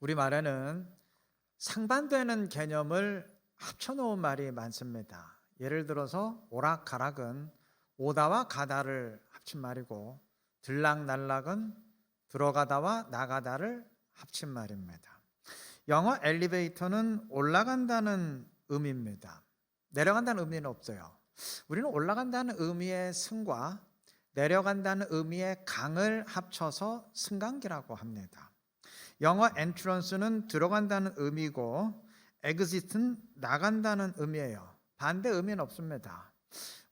우리말에는 상반되는 개념을 합쳐놓은 말이 많습니다. 예를 들어서 오락가락은 오다와 가다를 합친 말이고, 들락날락은 들어가다와 나가다를 합친 말입니다. 영어 엘리베이터는 올라간다는 의미입니다. 내려간다는 의미는 없어요. 우리는 올라간다는 의미의 승과 내려간다는 의미의 강을 합쳐서 승강기라고 합니다. 영어 엔트런스는 들어간다는 의미고, exit은 나간다는 의미예요. 반대 의미는 없습니다.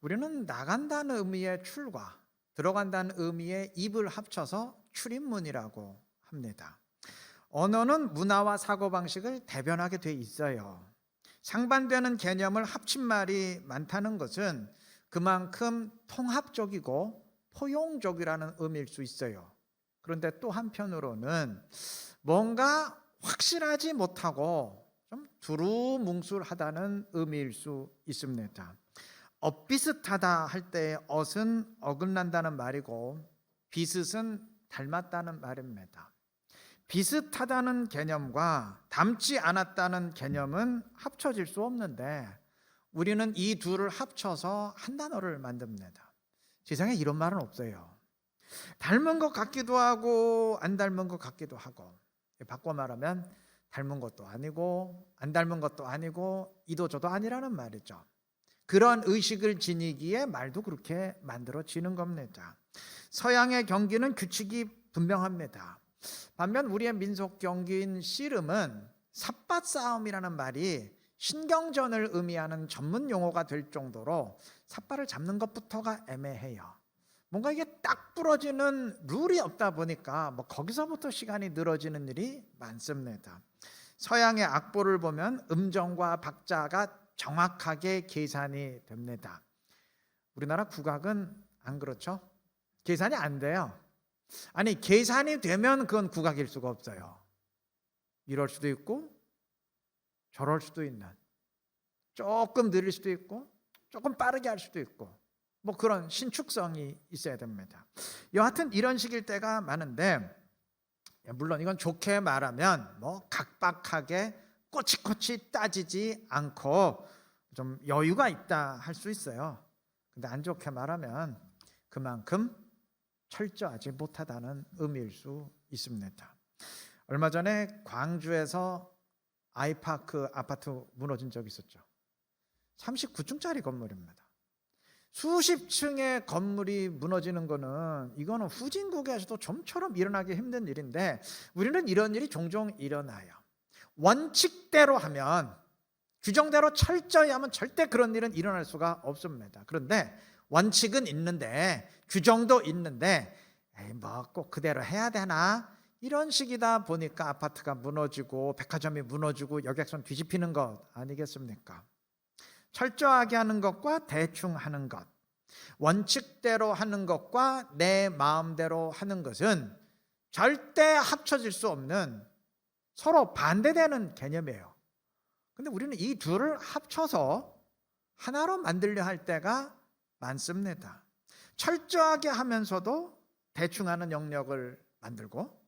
우리는 나간다는 의미의 출과 들어간다는 의미의 입을 합쳐서 출입문이라고 합니다. 언어는 문화와 사고방식을 대변하게 돼 있어요. 상반되는 개념을 합친 말이 많다는 것은 그만큼 통합적이고 포용적이라는 의미일 수 있어요. 그런데 또 한편으로는 뭔가 확실하지 못하고 좀 두루뭉술하다는 의미일 수 있습니다. 엇비슷하다 할 때의 엇은 어긋난다는 말이고, 비슷은 닮았다는 말입니다. 비슷하다는 개념과 닮지 않았다는 개념은 합쳐질 수 없는데, 우리는 이 둘을 합쳐서 한 단어를 만듭니다. 세상에 이런 말은 없어요. 닮은 것 같기도 하고 안 닮은 것 같기도 하고, 바꿔 말하면 닮은 것도 아니고 안 닮은 것도 아니고 이도저도 아니라는 말이죠. 그런 의식을 지니기에 말도 그렇게 만들어지는 겁니다. 서양의 경기는 규칙이 분명합니다. 반면 우리의 민속 경기인 씨름은 삿밭 싸움이라는 말이 신경전을 의미하는 전문 용어가 될 정도로 삿발을 잡는 것부터가 애매해요. 뭔가 이게 딱 부러지는 룰이 없다 보니까 거기서부터 시간이 늘어지는 일이 많습니다. 서양의 악보를 보면 음정과 박자가 정확하게 계산이 됩니다. 우리나라 국악은 안 그렇죠? 계산이 안 돼요. 아니, 계산이 되면 그건 국악일 수가 없어요. 이럴 수도 있고 저럴 수도 있는, 조금 느릴 수도 있고 조금 빠르게 할 수도 있고, 그런 신축성이 있어야 됩니다. 여하튼 이런 식일 때가 많은데, 물론 이건 좋게 말하면 각박하게 꼬치꼬치 따지지 않고 좀 여유가 있다 할 수 있어요. 근데 안 좋게 말하면 그만큼 철저하지 못하다는 의미일 수 있습니다. 얼마 전에 광주에서 아이파크 아파트 무너진 적이 있었죠. 39층짜리 건물입니다. 수십 층의 건물이 무너지는 거는, 이거는 후진국에서도 좀처럼 일어나기 힘든 일인데, 우리는 이런 일이 종종 일어나요. 원칙대로 하면, 규정대로 철저히 하면 절대 그런 일은 일어날 수가 없습니다. 그런데 원칙은 있는데, 규정도 있는데, 꼭 그대로 해야 되나? 이런 식이다 보니까 아파트가 무너지고 백화점이 무너지고 여객선 뒤집히는 것 아니겠습니까? 철저하게 하는 것과 대충 하는 것, 원칙대로 하는 것과 내 마음대로 하는 것은 절대 합쳐질 수 없는, 서로 반대되는 개념이에요. 근데 우리는 이 둘을 합쳐서 하나로 만들려 할 때가 많습니다. 철저하게 하면서도 대충 하는 영역을 만들고,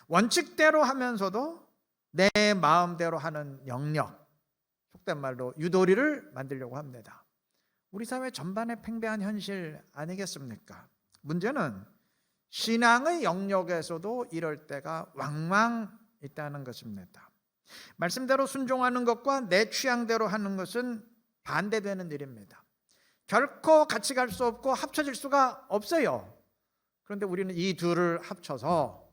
원칙대로 하면서도 내 마음대로 하는 영역, 속된 말로 유도리를 만들려고 합니다. 우리 사회 전반의 팽배한 현실 아니겠습니까? 문제는 신앙의 영역에서도 이럴 때가 왕왕 있다는 것입니다. 말씀대로 순종하는 것과 내 취향대로 하는 것은 반대되는 일입니다. 결코 같이 갈 수 없고 합쳐질 수가 없어요. 그런데 우리는 이 둘을 합쳐서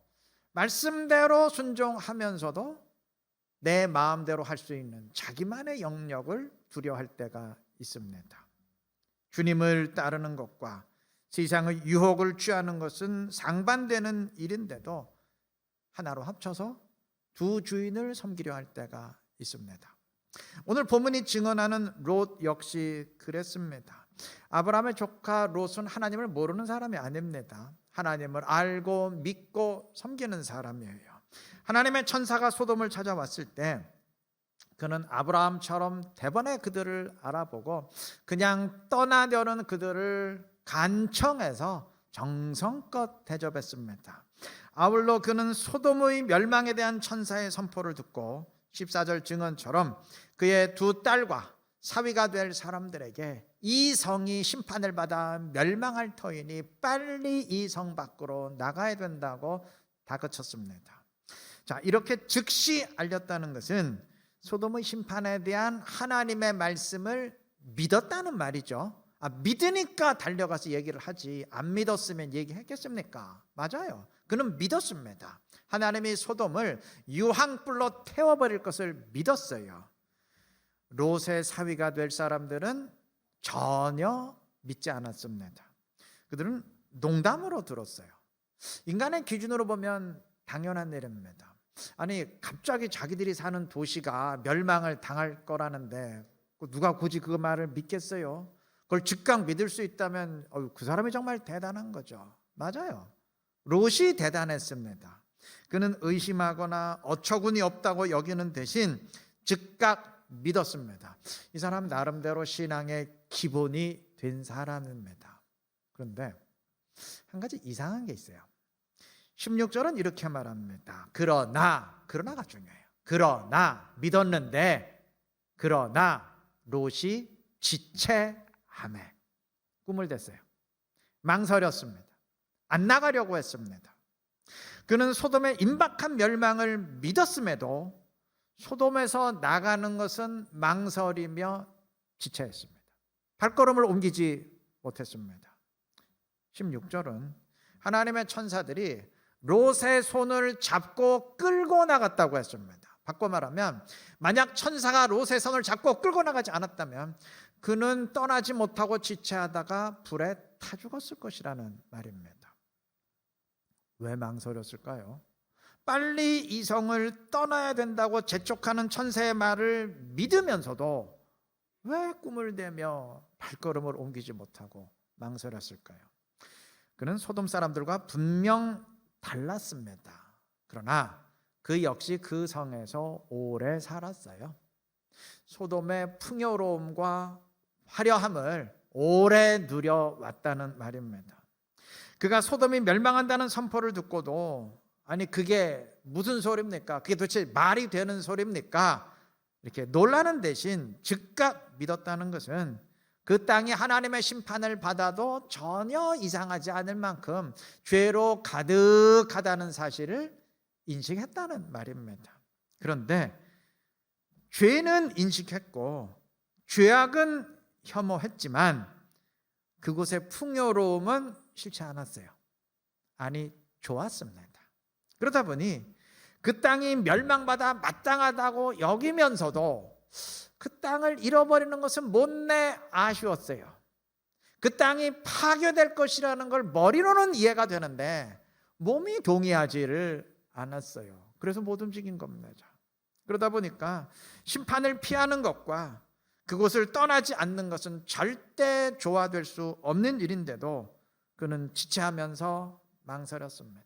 말씀대로 순종하면서도 내 마음대로 할 수 있는 자기만의 영역을 두려워할 때가 있습니다. 주님을 따르는 것과 세상의 유혹을 취하는 것은 상반되는 일인데도 하나로 합쳐서 두 주인을 섬기려 할 때가 있습니다. 오늘 본문이 증언하는 롯 역시 그랬습니다. 아브라함의 조카 롯은 하나님을 모르는 사람이 아닙니다. 하나님을 알고 믿고 섬기는 사람이에요. 하나님의 천사가 소돔을 찾아왔을 때 그는 아브라함처럼 대번에 그들을 알아보고 그냥 떠나려는 그들을 간청해서 정성껏 대접했습니다. 아울러 그는 소돔의 멸망에 대한 천사의 선포를 듣고 14절 증언처럼 그의 두 딸과 사위가 될 사람들에게 이 성이 심판을 받아 멸망할 터이니 빨리 이 성 밖으로 나가야 된다고 다그쳤습니다. 자, 이렇게 즉시 알렸다는 것은 소돔의 심판에 대한 하나님의 말씀을 믿었다는 말이죠. 믿으니까 달려가서 얘기를 하지, 안 믿었으면 얘기했겠습니까? 맞아요. 그는 믿었습니다. 하나님이 소돔을 유황불로 태워버릴 것을 믿었어요. 롯의 사위가 될 사람들은 전혀 믿지 않았습니다. 그들은 농담으로 들었어요. 인간의 기준으로 보면 당연한 일입니다. 아니, 갑자기 자기들이 사는 도시가 멸망을 당할 거라는데 누가 굳이 그 말을 믿겠어요? 그걸 즉각 믿을 수 있다면 그 사람이 정말 대단한 거죠. 맞아요. 롯이 대단했습니다. 그는 의심하거나 어처구니 없다고 여기는 대신 즉각 믿었습니다. 이 사람 나름대로 신앙의 기본이 된 사람입니다. 그런데 한 가지 이상한 게 있어요. 16절은 이렇게 말합니다. 그러나가 중요해요. 그러나 믿었는데 그러나 롯이 지체하매 꿈을 댔어요. 망설였습니다. 안 나가려고 했습니다. 그는 소돔의 임박한 멸망을 믿었음에도 소돔에서 나가는 것은 망설이며 지체했습니다. 발걸음을 옮기지 못했습니다. 16절은 하나님의 천사들이 롯의 손을 잡고 끌고 나갔다고 했습니다. 바꿔 말하면 만약 천사가 롯의 손을 잡고 끌고 나가지 않았다면 그는 떠나지 못하고 지체하다가 불에 타 죽었을 것이라는 말입니다. 왜 망설였을까요? 빨리 이 성을 떠나야 된다고 재촉하는 천사의 말을 믿으면서도 왜 꿈을 대며 발걸음을 옮기지 못하고 망설였을까요? 그는 소돔 사람들과 분명 달랐습니다. 그러나 그 역시 그 성에서 오래 살았어요. 소돔의 풍요로움과 화려함을 오래 누려왔다는 말입니다. 그가 소돔이 멸망한다는 선포를 듣고도 아니 그게 무슨 소리입니까? 그게 도대체 말이 되는 소리입니까? 이렇게 놀라는 대신 즉각 믿었다는 것은 그 땅이 하나님의 심판을 받아도 전혀 이상하지 않을 만큼 죄로 가득하다는 사실을 인식했다는 말입니다. 그런데 죄는 인식했고 죄악은 혐오했지만 그곳의 풍요로움은 싫지 않았어요. 아니, 좋았습니다. 그러다 보니 그 땅이 멸망받아 마땅하다고 여기면서도 그 땅을 잃어버리는 것은 못내 아쉬웠어요. 그 땅이 파괴될 것이라는 걸 머리로는 이해가 되는데 몸이 동의하지를 않았어요. 그래서 못 움직인 겁니다. 그러다 보니까 심판을 피하는 것과 그곳을 떠나지 않는 것은 절대 조화될 수 없는 일인데도 그는 지체하면서 망설였습니다.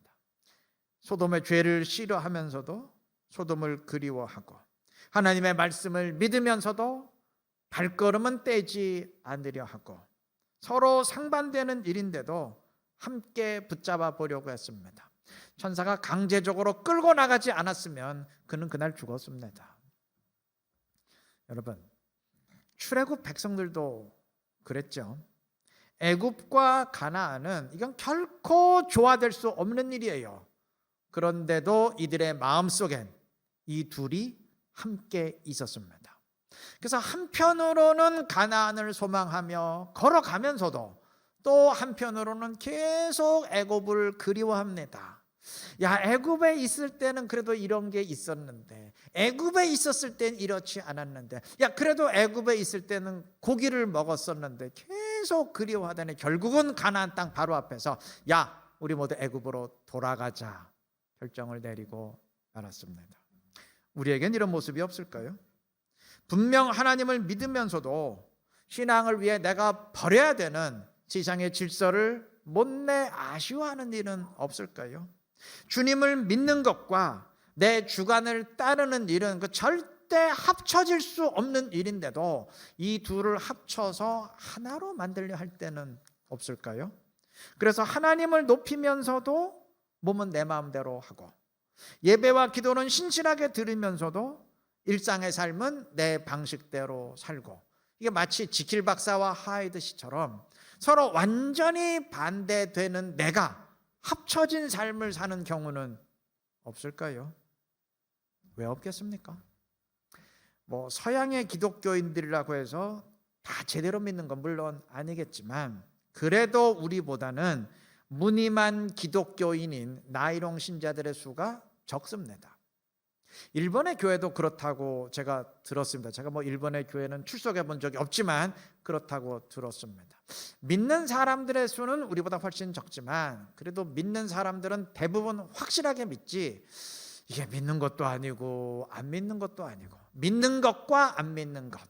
소돔의 죄를 싫어하면서도 소돔을 그리워하고 하나님의 말씀을 믿으면서도 발걸음은 떼지 않으려 하고 서로 상반되는 일인데도 함께 붙잡아 보려고 했습니다. 천사가 강제적으로 끌고 나가지 않았으면 그는 그날 죽었습니다. 여러분, 출애굽 백성들도 그랬죠. 애굽과 가나안은 이건 결코 조화될 수 없는 일이에요. 그런데도 이들의 마음속엔 이 둘이 함께 있었습니다. 그래서 한편으로는 가나안을 소망하며 걸어가면서도 또 한편으로는 계속 애굽을 그리워합니다. 야, 애굽에 있을 때는 그래도 이런 게 있었는데, 애굽에 있었을 땐 이렇지 않았는데, 야, 그래도 애굽에 있을 때는 고기를 먹었었는데 계속 그리워하다니 결국은 가나안 땅 바로 앞에서 야, 우리 모두 애굽으로 돌아가자 결정을 내리고 말았습니다. 우리에겐 이런 모습이 없을까요? 분명 하나님을 믿으면서도 신앙을 위해 내가 버려야 되는 세상의 질서를 못내 아쉬워하는 일은 없을까요? 주님을 믿는 것과 내 주관을 따르는 일은 절대 합쳐질 수 없는 일인데도 이 둘을 합쳐서 하나로 만들려 할 때는 없을까요? 그래서 하나님을 높이면서도 몸은 내 마음대로 하고 예배와 기도는 신실하게 드리면서도 일상의 삶은 내 방식대로 살고, 이게 마치 지킬 박사와 하이드 씨처럼 서로 완전히 반대되는 내가 합쳐진 삶을 사는 경우는 없을까요? 왜 없겠습니까? 서양의 기독교인들이라고 해서 다 제대로 믿는 건 물론 아니겠지만, 그래도 우리보다는 무늬만 기독교인인 나이롱 신자들의 수가 적습니다. 일본의 교회도 그렇다고 제가 들었습니다. 제가 일본의 교회는 출석해 본 적이 없지만 그렇다고 들었습니다. 믿는 사람들의 수는 우리보다 훨씬 적지만, 그래도 믿는 사람들은 대부분 확실하게 믿지, 이게 믿는 것도 아니고 안 믿는 것도 아니고, 믿는 것과 안 믿는 것,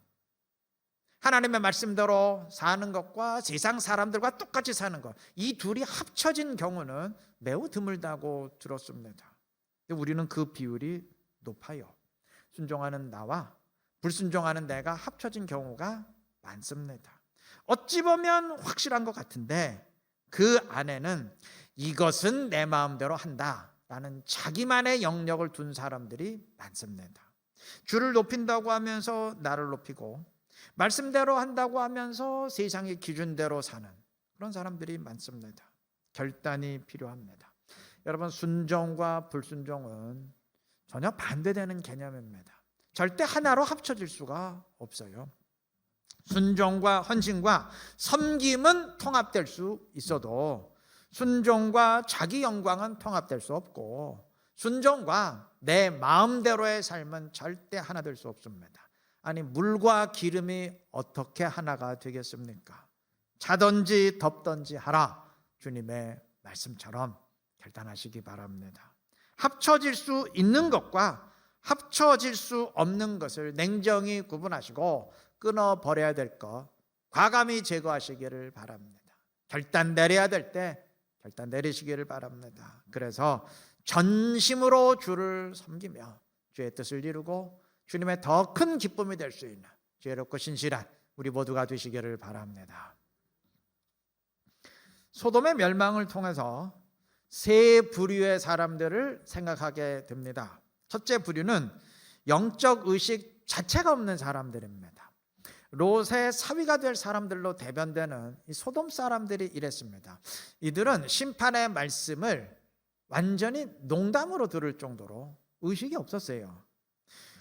하나님의 말씀대로 사는 것과 세상 사람들과 똑같이 사는 것, 이 둘이 합쳐진 경우는 매우 드물다고 들었습니다. 우리는 그 비율이 높아요. 순종하는 나와 불순종하는 내가 합쳐진 경우가 많습니다. 어찌 보면 확실한 것 같은데 그 안에는 이것은 내 마음대로 한다라는 자기만의 영역을 둔 사람들이 많습니다. 주를 높인다고 하면서 나를 높이고, 말씀대로 한다고 하면서 세상의 기준대로 사는 그런 사람들이 많습니다. 결단이 필요합니다. 여러분, 순종과 불순종은 전혀 반대되는 개념입니다. 절대 하나로 합쳐질 수가 없어요. 순종과 헌신과 섬김은 통합될 수 있어도 순종과 자기 영광은 통합될 수 없고, 순종과 내 마음대로의 삶은 절대 하나 될 수 없습니다. 아니, 물과 기름이 어떻게 하나가 되겠습니까? 자든지 덥든지 하라, 주님의 말씀처럼 결단하시기 바랍니다. 합쳐질 수 있는 것과 합쳐질 수 없는 것을 냉정히 구분하시고 끊어버려야 될 것 과감히 제거하시기를 바랍니다. 결단 내려야 될 때 결단 내리시기를 바랍니다. 그래서 전심으로 주를 섬기며 주의 뜻을 이루고 주님의 더 큰 기쁨이 될 수 있는 지혜롭고 신실한 우리 모두가 되시기를 바랍니다. 소돔의 멸망을 통해서 세 부류의 사람들을 생각하게 됩니다. 첫째 부류는 영적 의식 자체가 없는 사람들입니다. 롯의 사위가 될 사람들로 대변되는 이 소돔 사람들이 이랬습니다. 이들은 심판의 말씀을 완전히 농담으로 들을 정도로 의식이 없었어요.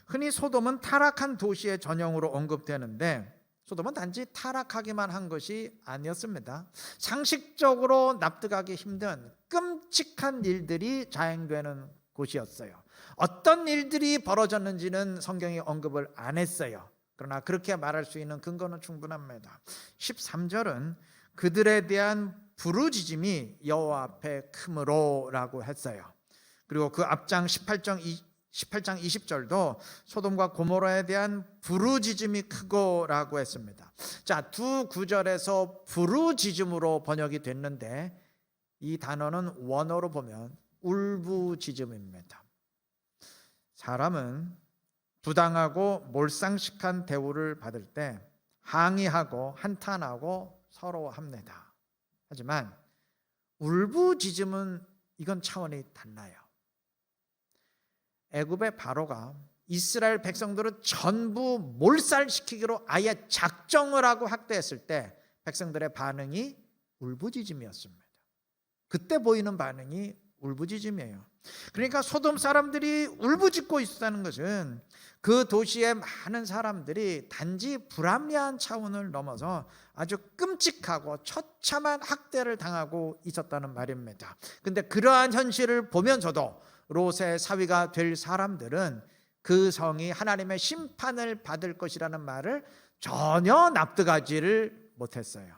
흔히 소돔은 타락한 도시의 전형으로 언급되는데, 소돔은 단지 타락하기만 한 것이 아니었습니다. 상식적으로 납득하기 힘든 끔찍한 일들이 자행되는 곳이었어요. 어떤 일들이 벌어졌는지는 성경이 언급을 안 했어요. 그러나 그렇게 말할 수 있는 근거는 충분합니다. 13절은 그들에 대한 부르짖음이 여호와 앞에 크므로라고 했어요. 그리고 그 앞장 18장 20절도 소돔과 고모라에 대한 부르짖음이 크고라고 했습니다. 자, 두 구절에서 부르짖음으로 번역이 됐는데 이 단어는 원어로 보면 울부짖음입니다. 사람은 부당하고 몰상식한 대우를 받을 때 항의하고 한탄하고 서러워합니다. 하지만 울부짖음은 이건 차원이 달라요. 애굽의 바로가 이스라엘 백성들을 전부 몰살시키기로 아예 작정을 하고 학대했을 때 백성들의 반응이 울부짖음이었습니다. 그때 보이는 반응이 울부짖음이에요. 그러니까 소돔 사람들이 울부짖고 있었다는 것은 그 도시의 많은 사람들이 단지 불합리한 차원을 넘어서 아주 끔찍하고 처참한 학대를 당하고 있었다는 말입니다. 근데 그러한 현실을 보면서도 롯의 사위가 될 사람들은 그 성이 하나님의 심판을 받을 것이라는 말을 전혀 납득하지를 못했어요.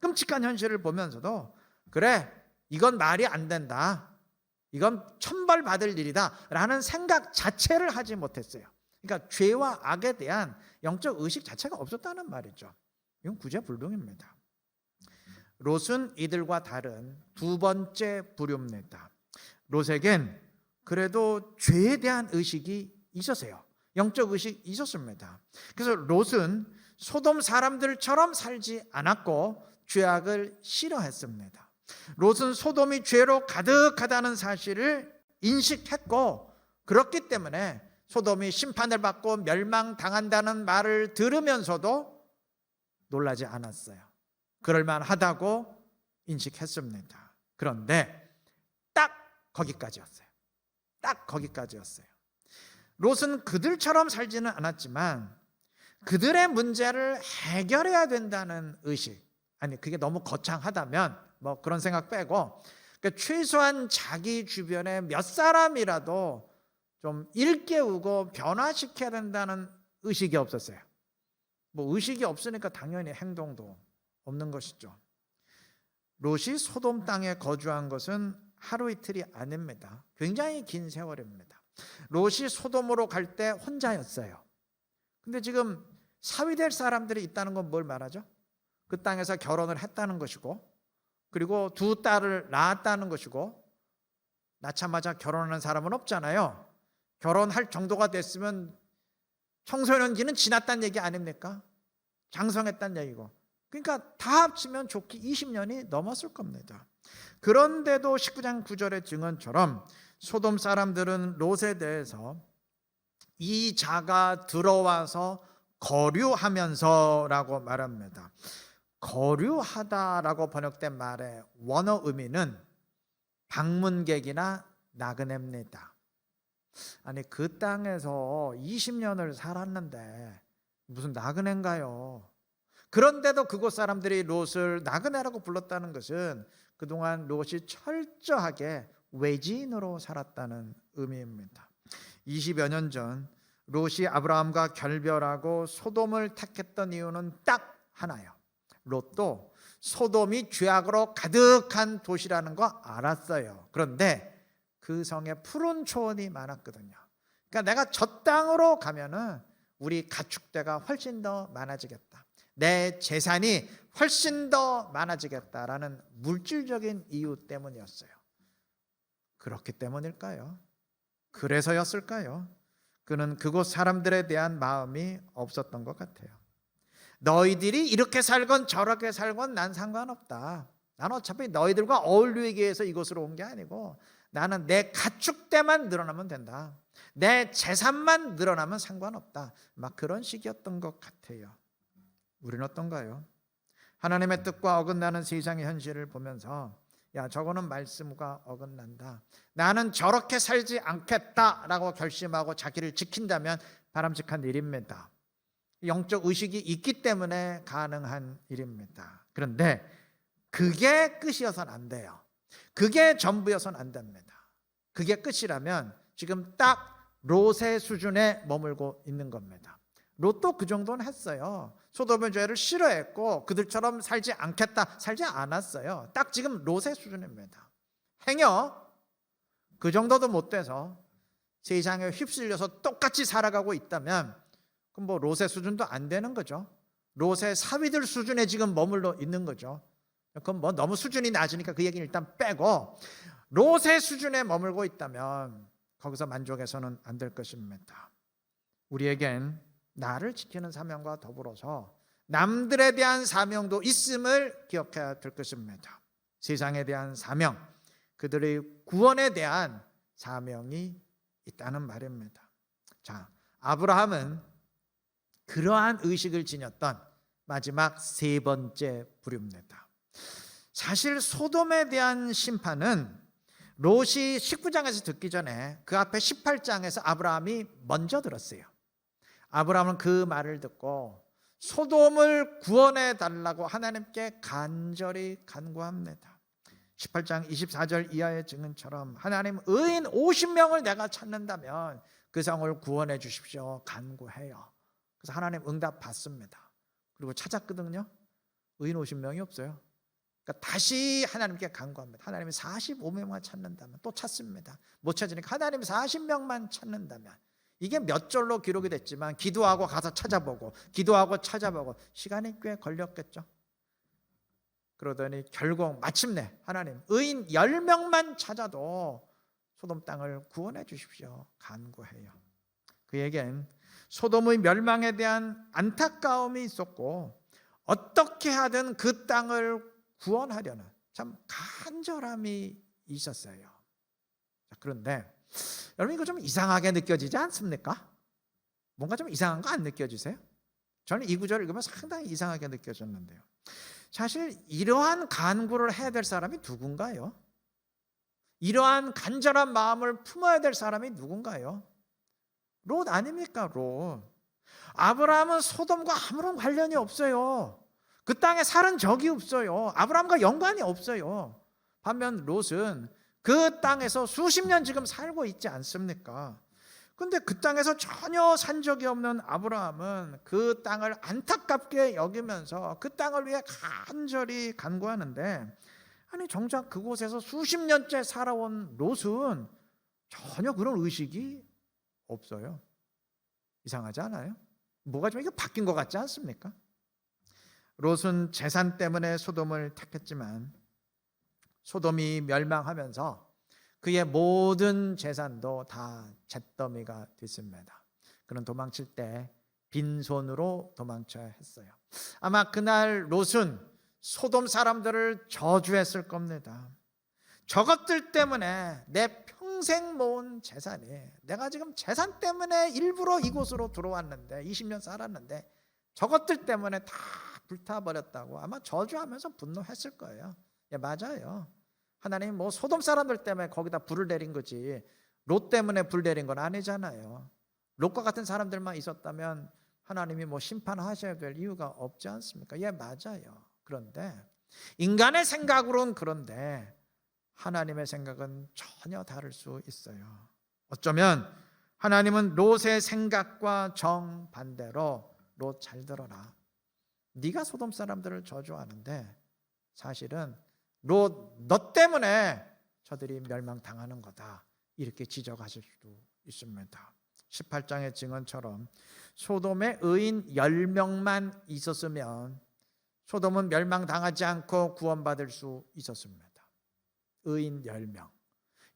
끔찍한 현실을 보면서도 그래, 이건 말이 안 된다, 이건 천벌받을 일이다 라는 생각 자체를 하지 못했어요. 그러니까 죄와 악에 대한 영적 의식 자체가 없었다는 말이죠. 이건 구제불능입니다. 롯은 이들과 다른 두 번째 부류입니다. 롯에겐 그래도 죄에 대한 의식이 있었어요. 영적 의식이 있었습니다. 그래서 롯은 소돔 사람들처럼 살지 않았고 죄악을 싫어했습니다. 롯은 소돔이 죄로 가득하다는 사실을 인식했고, 그렇기 때문에 소돔이 심판을 받고 멸망당한다는 말을 들으면서도 놀라지 않았어요. 그럴만하다고 인식했습니다. 그런데 딱 거기까지였어요. 딱 거기까지였어요. 롯은 그들처럼 살지는 않았지만 그들의 문제를 해결해야 된다는 의식, 아니 그게 너무 거창하다면 뭐 그런 생각 빼고, 그러니까 최소한 자기 주변에 몇 사람이라도 좀 일깨우고 변화시켜야 된다는 의식이 없었어요. 뭐 의식이 없으니까 당연히 행동도 없는 것이죠. 롯이 소돔 땅에 거주한 것은 하루 이틀이 아닙니다. 굉장히 긴 세월입니다. 롯이 소돔으로 갈 때 혼자였어요. 근데 지금 사위될 사람들이 있다는 건 뭘 말하죠? 그 땅에서 결혼을 했다는 것이고, 그리고 두 딸을 낳았다는 것이고, 낳자마자 결혼하는 사람은 없잖아요. 결혼할 정도가 됐으면 청소년기는 지났다는 얘기 아닙니까? 장성했다는 얘기고. 그러니까 다 합치면 좋게 20년이 넘었을 겁니다. 그런데도 19장 9절의 증언처럼 소돔 사람들은 롯에 대해서 이 자가 들어와서 거류하면서라고 말합니다. 거류하다라고 번역된 말의 원어 의미는 방문객이나 나그네입니다. 아니 그 땅에서 20년을 살았는데 무슨 나그네인가요? 그런데도 그곳 사람들이 롯을 나그네라고 불렀다는 것은 그동안 롯이 철저하게 외지인으로 살았다는 의미입니다. 20여 년 전 롯이 아브라함과 결별하고 소돔을 택했던 이유는 딱 하나예요. 롯도 소돔이 죄악으로 가득한 도시라는 거 알았어요. 그런데 그 성에 푸른 초원이 많았거든요. 그러니까 내가 저 땅으로 가면은 우리 가축대가 훨씬 더 많아지겠다, 내 재산이 훨씬 더 많아지겠다라는 물질적인 이유 때문이었어요. 그렇기 때문일까요? 그래서였을까요? 그는 그곳 사람들에 대한 마음이 없었던 것 같아요. 너희들이 이렇게 살건 저렇게 살건 난 상관없다. 난 어차피 너희들과 어울리기 위해서 이곳으로 온 게 아니고 나는 내 가축대만 늘어나면 된다, 내 재산만 늘어나면 상관없다, 막 그런 식이었던 것 같아요. 우리는 어떤가요? 하나님의 뜻과 어긋나는 세상의 현실을 보면서 야 저거는 말씀과 어긋난다, 나는 저렇게 살지 않겠다라고 결심하고 자기를 지킨다면 바람직한 일입니다. 영적 의식이 있기 때문에 가능한 일입니다. 그런데 그게 끝이어서는 안 돼요. 그게 전부여서는 안 됩니다. 그게 끝이라면 지금 딱 롯의 수준에 머물고 있는 겁니다. 롯도 그 정도는 했어요. 소돔의 죄를 싫어했고 그들처럼 살지 않겠다, 살지 않았어요. 딱 지금 롯의 수준입니다. 행여 그 정도도 못 돼서 세상에 휩쓸려서 똑같이 살아가고 있다면 그럼 뭐 롯의 수준도 안 되는 거죠. 롯의 사위들 수준에 지금 머물러 있는 거죠. 그럼 뭐 너무 수준이 낮으니까 그 얘기는 일단 빼고 롯의 수준에 머물고 있다면 거기서 만족해서는 안 될 것입니다. 우리에겐 나를 지키는 사명과 더불어서 남들에 대한 사명도 있음을 기억해야 될 것입니다. 세상에 대한 사명, 그들의 구원에 대한 사명이 있다는 말입니다. 자, 아브라함은 그러한 의식을 지녔던 마지막 세 번째 부류입니다. 사실 소돔에 대한 심판은 롯이 19장에서 듣기 전에 그 앞에 18장에서 아브라함이 먼저 들었어요. 아브라함은 그 말을 듣고 소돔을 구원해 달라고 하나님께 간절히 간구합니다. 18장 24절 이하의 증언처럼 하나님 의인 50명을 내가 찾는다면 그 성을 구원해 주십시오 간구해요. 그래서 하나님 응답 받습니다. 그리고 찾았거든요. 의인 50명이 없어요. 그러니까 다시 하나님께 간구합니다. 하나님이 45명만 찾는다면 또 찾습니다. 못 찾으니까 하나님 40명만 찾는다면, 이게 몇 절로 기록이 됐지만 기도하고 가서 찾아보고 기도하고 찾아보고 시간이 꽤 걸렸겠죠. 그러더니 결국 마침내 하나님 의인 10명만 찾아도 소돔 땅을 구원해 주십시오 간구해요. 그에겐 소돔의 멸망에 대한 안타까움이 있었고 어떻게 하든 그 땅을 구원하려는, 참 간절함이 있었어요. 자, 그런데 여러분 이거 좀 이상하게 느껴지지 않습니까? 뭔가 좀 이상한 거 안 느껴지세요? 저는 이 구절을 읽으면 상당히 이상하게 느껴졌는데요. 사실 이러한 간구를 해야 될 사람이 누군가요? 이러한 간절한 마음을 품어야 될 사람이 누군가요? 롯 아닙니까? 롯. 아브라함은 소돔과 아무런 관련이 없어요. 그 땅에 살은 적이 없어요. 아브라함과 연관이 없어요. 반면 롯은 그 땅에서 수십 년 지금 살고 있지 않습니까? 근데 그 땅에서 전혀 산 적이 없는 아브라함은 그 땅을 안타깝게 여기면서 그 땅을 위해 간절히 간구하는데, 아니 정작 그곳에서 수십 년째 살아온 롯은 전혀 그런 의식이 없어요. 이상하지 않아요? 뭐가 좀 이게 바뀐 것 같지 않습니까? 롯은 재산 때문에 소돔을 택했지만 소돔이 멸망하면서 그의 모든 재산도 다 잿더미가 됐습니다. 그는 도망칠 때 빈손으로 도망쳐야 했어요. 아마 그날 롯은 소돔 사람들을 저주했을 겁니다. 저것들 때문에 내 평생 모은 재산이, 내가 지금 재산 때문에 일부러 이곳으로 들어왔는데 20년 살았는데 저것들 때문에 다 불타버렸다고 아마 저주하면서 분노했을 거예요. 예, 맞아요. 하나님이 뭐 소돔 사람들 때문에 거기다 불을 내린 거지 롯 때문에 불 내린 건 아니잖아요. 롯과 같은 사람들만 있었다면 하나님이 뭐 심판하셔야 될 이유가 없지 않습니까? 예, 맞아요. 그런데 인간의 생각으로는 그런데 하나님의 생각은 전혀 다를 수 있어요. 어쩌면 하나님은 롯의 생각과 정반대로 롯 잘 들어라. 네가 소돔 사람들을 저주하는데 사실은 롯 너 때문에 저들이 멸망당하는 거다. 이렇게 지적하실 수도 있습니다. 18장의 증언처럼 소돔에 의인 10명만 있었으면 소돔은 멸망당하지 않고 구원받을 수 있었습니다. 의인 10명.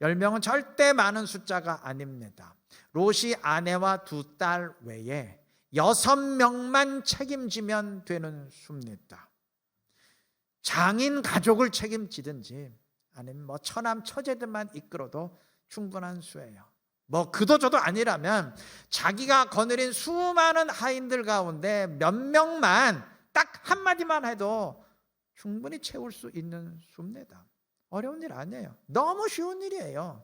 10명은 절대 많은 숫자가 아닙니다. 롯이 아내와 2딸 외에 6명만 책임지면 되는 수입니다. 장인 가족을 책임지든지 아니면 뭐 처남 처제들만 이끌어도 충분한 수예요. 뭐 그도저도 아니라면 자기가 거느린 수많은 하인들 가운데 몇 명만 딱 한마디만 해도 충분히 채울 수 있는 수입니다. 어려운 일 아니에요. 너무 쉬운 일이에요.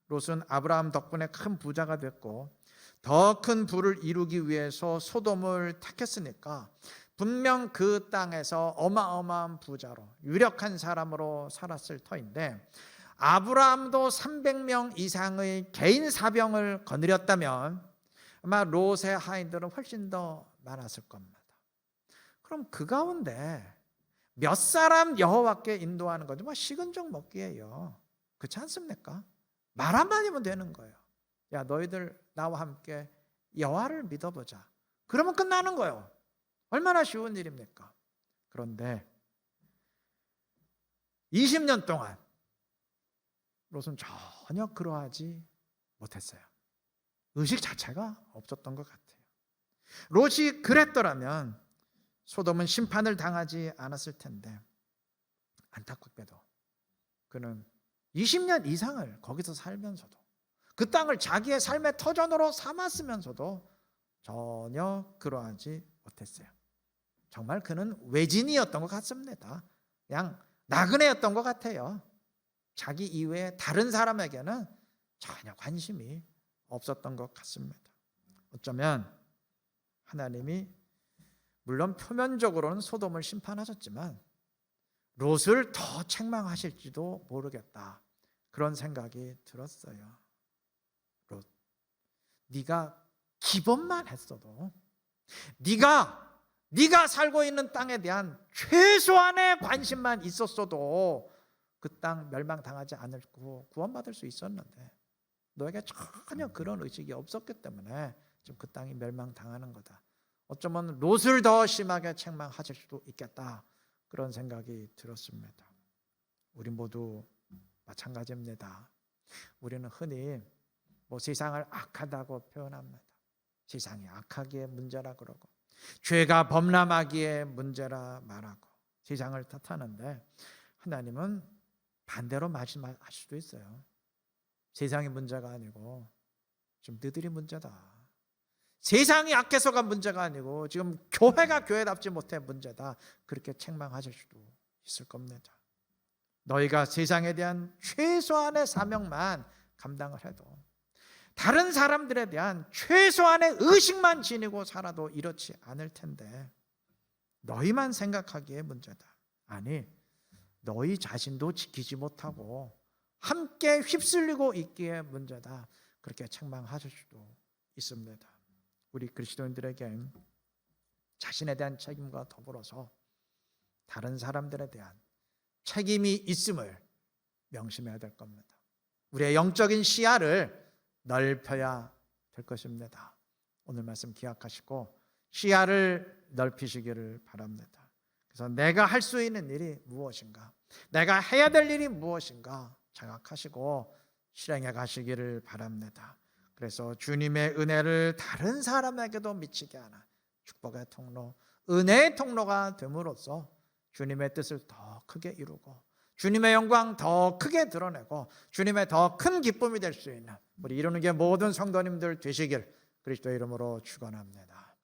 롯은 아브라함 덕분에 큰 부자가 됐고 더 큰 부를 이루기 위해서 소돔을 택했으니까 분명 그 땅에서 어마어마한 부자로 유력한 사람으로 살았을 터인데, 아브라함도 300명 이상의 개인 사병을 거느렸다면 아마 롯의 하인들은 훨씬 더 많았을 겁니다. 그럼 그 가운데 몇 사람 여호와께 인도하는 거죠. 뭐 식은 죽 먹기예요. 그렇지 않습니까? 말 한마디면 되는 거예요. 야, 너희들 나와 함께 여호와를 믿어보자. 그러면 끝나는 거예요. 얼마나 쉬운 일입니까? 그런데 20년 동안 롯은 전혀 그러하지 못했어요. 의식 자체가 없었던 것 같아요. 롯이 그랬더라면 소돔은 심판을 당하지 않았을 텐데, 안타깝게도 그는 20년 이상을 거기서 살면서도 그 땅을 자기의 삶의 터전으로 삼았으면서도 전혀 그러하지 못했어요. 정말 그는 외진이었던 것 같습니다. 그냥 나그네였던 것 같아요. 자기 이외에 다른 사람에게는 전혀 관심이 없었던 것 같습니다. 어쩌면 하나님이 물론 표면적으로는 소돔을 심판하셨지만 롯을 더 책망하실지도 모르겠다. 그런 생각이 들었어요. 롯, 네가 기본만 했어도, 네가 살고 있는 땅에 대한 최소한의 관심만 있었어도 그 땅 멸망당하지 않고 구원받을 수 있었는데 너에게 전혀 그런 의식이 없었기 때문에 지금 그 땅이 멸망당하는 거다. 어쩌면 롯을 더 심하게 책망하실 수도 있겠다. 그런 생각이 들었습니다. 우리 모두 마찬가지입니다. 우리는 흔히 뭐 세상을 악하다고 표현합니다. 세상이 악하기에 문제라 그러고 죄가 범람하기에 문제라 말하고 세상을 탓하는데 하나님은 반대로 말씀할 수도 있어요. 세상이 문제가 아니고 좀 너희들이 문제다. 세상이 약해서가 문제가 아니고 지금 교회가 교회답지 못해 문제다. 그렇게 책망하실 수도 있을 겁니다. 너희가 세상에 대한 최소한의 사명만 감당을 해도, 다른 사람들에 대한 최소한의 의식만 지니고 살아도 이렇지 않을 텐데 너희만 생각하기에 문제다. 아니, 너희 자신도 지키지 못하고 함께 휩쓸리고 있기에 문제다. 그렇게 책망하실 수도 있습니다. 우리 그리스도인들에게 자신에 대한 책임과 더불어서 다른 사람들에 대한 책임이 있음을 명심해야 될 겁니다. 우리의 영적인 시야를 넓혀야 될 것입니다. 오늘 말씀 기억하시고 시야를 넓히시기를 바랍니다. 그래서 내가 할 수 있는 일이 무엇인가, 내가 해야 될 일이 무엇인가 생각하시고 실행해 가시기를 바랍니다. 그래서 주님의 은혜를 다른 사람에게도 미치게 하는 축복의 통로, 은혜의 통로가 됨으로써 주님의 뜻을 더 크게 이루고 주님의 영광 더 크게 드러내고 주님의 더 큰 기쁨이 될 수 있는 우리 이루는 게 모든 성도님들 되시길 그리스도의 이름으로 축원합니다.